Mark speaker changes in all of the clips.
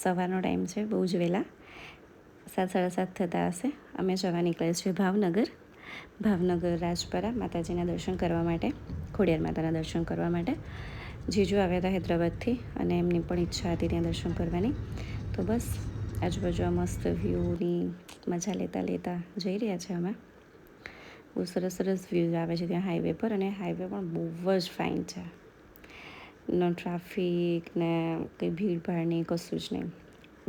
Speaker 1: સવારનો ટાઈમ છે, બહુ જ વહેલા 7:30 થતા હશે. અમે જવા નીકળ્યા છીએ ભાવનગર રાજપરા માતાજીના દર્શન કરવા માટે, ખોડિયાર માતાના દર્શન કરવા માટે. જીજુ આવ્યા હતા હૈદરાબાદથી અને એમની પણ ઈચ્છા હતી ત્યાં દર્શન કરવાની. તો બસ આજુબાજુ આ મસ્ત વ્યૂની મજા લેતા લેતા જઈ રહ્યા છે અમે. બહુ સરસ સરસ વ્યૂઝ આવે છે ત્યાં હાઈવે પર, અને હાઈવે પણ બહુ જ ફાઇન છે. નો ટ્રાફિક ને કંઈ ભીડભાડ નહીં, કશું જ નહીં.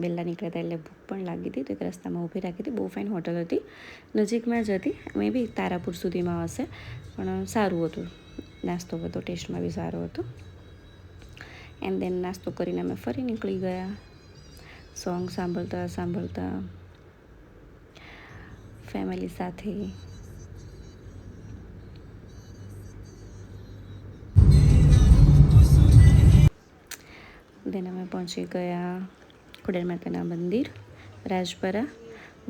Speaker 1: વહેલા નીકળ્યા હતા એટલે ભૂખ પણ લાગી હતી, તો એક રસ્તામાં ઊભી રાખી હતી. બહુ ફાઇન હોટલ હતી, નજીકમાં જ હતી. મે બી તારાપુર સુધીમાં હશે, પણ સારું હતું. નાસ્તો બધો ટેસ્ટમાં બી સારો હતો. એન્ડ દેન નાસ્તો કરીને અમે ફરી નીકળી ગયા, સોંગ સાંભળતા સાંભળતા ફેમિલી સાથે. દેન અમે પહોંચી ગયા ખોડિયાર માતાના મંદિર રાજપરા.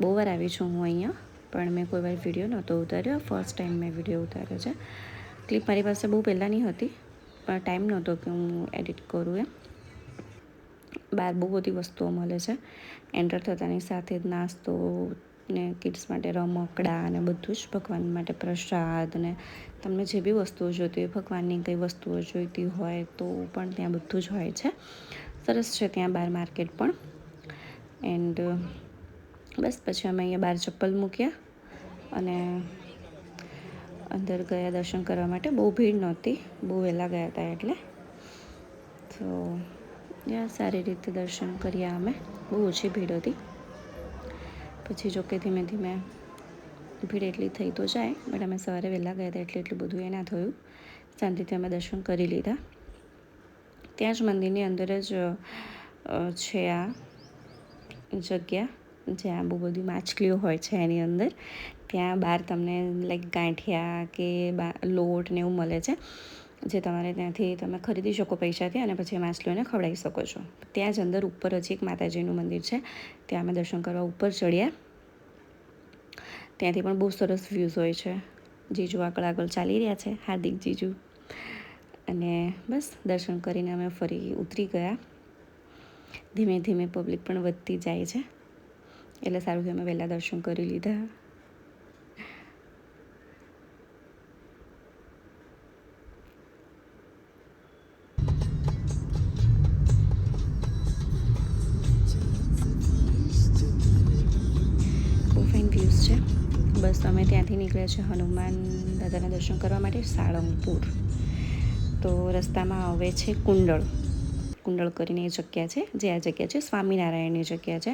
Speaker 1: બહુ વાર આવી છું હું અહીંયા, પણ મેં કોઈ વાર વિડીયો નહોતો ઉતાર્યો. ફર્સ્ટ ટાઈમ મેં વિડીયો ઉતાર્યો છે. ક્લિપ મારી પાસે બહુ પહેલાંની હતી, પણ ટાઈમ નહોતો કે હું એડિટ કરું એમ. બહાર બહુ બધી વસ્તુઓ મળે છે. એન્ટર થતાની સાથે જ નાસ્તો ને કિડ્સ માટે રમકડા અને બધું જ, ભગવાન માટે પ્રસાદ ને તમને જે બી વસ્તુઓ જોઈતી હોય, ભગવાનની કંઈ વસ્તુઓ જોઈતી હોય તો પણ ત્યાં બધું જ હોય છે. સરસ છે ત્યાં બહાર માર્કેટ પણ. એન્ડ બસ પછી અમે અહીંયા બહાર ચપ્પલ મૂક્યા અને અંદર ગયા દર્શન કરવા માટે. બહુ ભીડ નહોતી, બહુ વહેલા ગયા હતા એટલે. તો સારી રીતે દર્શન કર્યા અમે. બહુ ઓછી ભીડ હતી. પછી જોકે ધીમે ધીમે ભીડ એટલી થઈ તો જાય, બટ અમે સવારે વહેલા ગયા હતા એટલે એટલું બધું એ ના થયું. શાંતિથી અમે દર્શન કરી લીધા. ત્યાં જ મંદિરની અંદર જ છે આ જગ્યા જ્યાં બહુ બધી માછલીઓ હોય છે એની અંદર. ત્યાં બહાર તમને લાઈક ગાંઠિયા કે લોટ ને એવું મળે છે, જે તમારે ત્યાંથી તમે ખરીદી શકો પૈસાથી, અને પછી માછલીઓને ખવડાવી શકો છો. ત્યાં જ અંદર ઉપર જ એક માતાજીનું મંદિર છે, ત્યાં અમે દર્શન કરવા ઉપર ચડ્યા. ત્યાંથી પણ બહુ સરસ વ્યૂઝ હોય છે. જીજુ આગળ ચાલી રહ્યા છે, હાર્દિક જીજુ. અને બસ દર્શન કરીને અમે ફરી ઉતરી ગયા. ધીમે ધીમે પબ્લિક પણ વધતી જાય છે, એટલે સારું કે અમે વહેલા દર્શન કરી લીધા. બહુ ફાઇન વ્યૂઝ છે. બસ અમે ત્યાંથી નીકળ્યા છે હનુમાન દાદાના દર્શન કરવા માટે સાળંગપુર. તો રસ્તામાં આવે છે કુંડળ કરીને એ જગ્યા છે, જે આ જગ્યા છે સ્વામિનારાયણની જગ્યા છે,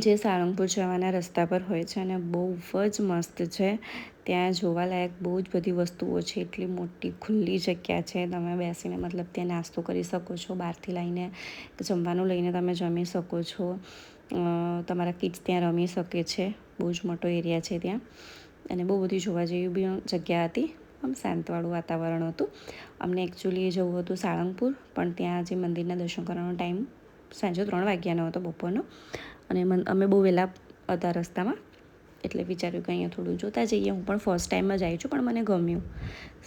Speaker 1: જે સાળંગપુર જવાના રસ્તા પર હોય છે. અને બહુ જ મસ્ત છે. ત્યાં જોવાલાયક બહુ જ બધી વસ્તુઓ છે. એટલી મોટી ખુલ્લી જગ્યા છે, તમે બેસીને મતલબ ત્યાં નાસ્તો કરી શકો છો. બહારથી લઈને જમવાનું લઈને તમે જમી શકો છો. તમારા કિડ્સ ત્યાં રમી શકે છે. બહુ જ મોટો એરિયા છે ત્યાં, અને બહુ બધી જોવા જેવી બી જગ્યા હતી. આમ શાંતવાળું વાતાવરણ હતું. અમને એકચ્યુઅલી જવું હતું સાળંગપુર, પણ ત્યાં જે મંદિરના દર્શન કરવાનો ટાઈમ સાંજે 3 વાગ્યાનો હતો, બપોરનો. અને અમે બહુ વહેલા હતા રસ્તામાં, એટલે વિચાર્યું કે અહીંયા થોડું જોતા જઈએ. હું પણ ફર્સ્ટ ટાઈમ જ આવી છું, પણ મને ગમ્યું,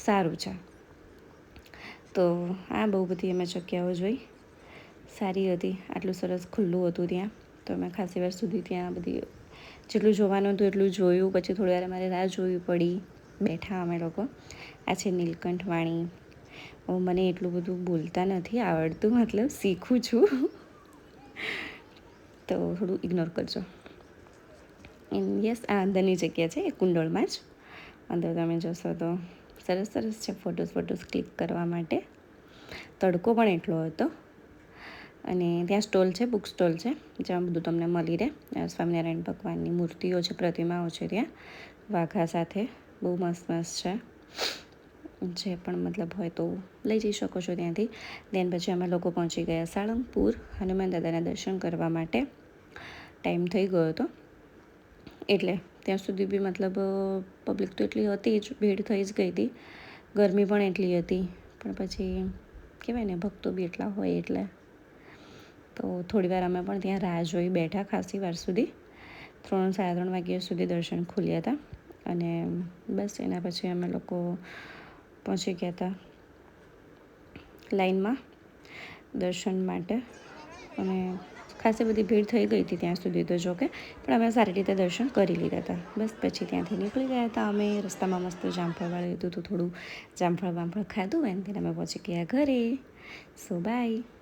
Speaker 1: સારું છે. તો આ બહુ બધી અમે જગ્યાઓ જોઈ, સારી હતી. આટલું સરસ ખુલ્લું હતું ત્યાં, તો અમે ખાસી વાર સુધી ત્યાં બધી જેટલું જોવાનું હતું એટલું જોયું. પછી થોડી વાર અમારે રાહ જોવી પડી, બેઠા અમે લોકો. આ છે નીલકંઠ વાણી. મને એટલું બધું બોલતા નથી આવડતું, મતલબ શીખું છું, તો થોડું ઇગ્નોર કરજો. યસ, આ અંદરની જગ્યા છે, એ કુંડળમાં જ. અંદર તમે જોશો તો સરસ સરસ છે ફોટોસ ક્લિક કરવા માટે. તડકો પણ એટલો હતો. અને ત્યાં સ્ટોલ છે, બુક સ્ટોલ છે, જ્યાં બધું તમને મળી રહે. સ્વામિનારાયણ ભગવાનની મૂર્તિઓ છે, પ્રતિમાઓ છે ત્યાં વાઘા સાથે. બહુ મસ્ત મસ્ત છે. જે પણ મતલબ હોય તો લઈ જઈ શકો છો ત્યાંથી. દેન પછી અમે લોકો પહોંચી ગયા સાળંગપુર હનુમાન દાદાના દર્શન કરવા માટે. ટાઈમ થઈ ગયો હતો, એટલે ત્યાં સુધી બી મતલબ પબ્લિક તો એટલી હતી જ, ભીડ થઈ જ ગઈ હતી. ગરમી પણ એટલી હતી, પણ પછી કહેવાય ને, ભક્તો બી એટલા હોય એટલે. તો થોડી વાર અમે પણ ત્યાં રાહ જોઈ બેઠા, ખાસી વાર સુધી. 3-3:30 વાગ્યા સુધી દર્શન ખુલ્યા હતા. અને બસ એના પછી અમે લોકો પહોંચી ગયા હતા લાઈનમાં દર્શન માટે. અને ખાસી બધી ભીડ થઈ ગઈ હતી ત્યાં સુધી તો જો કે, પણ અમે સારી રીતે દર્શન કરી લીધા હતા. બસ પછી ત્યાંથી નીકળી ગયા હતા અમે. રસ્તામાં મસ્ત જામફળવાળું હતું તો થોડું જામફળ ખાધું અને તેને અમે પહોંચી ગયા ઘરે. So bye.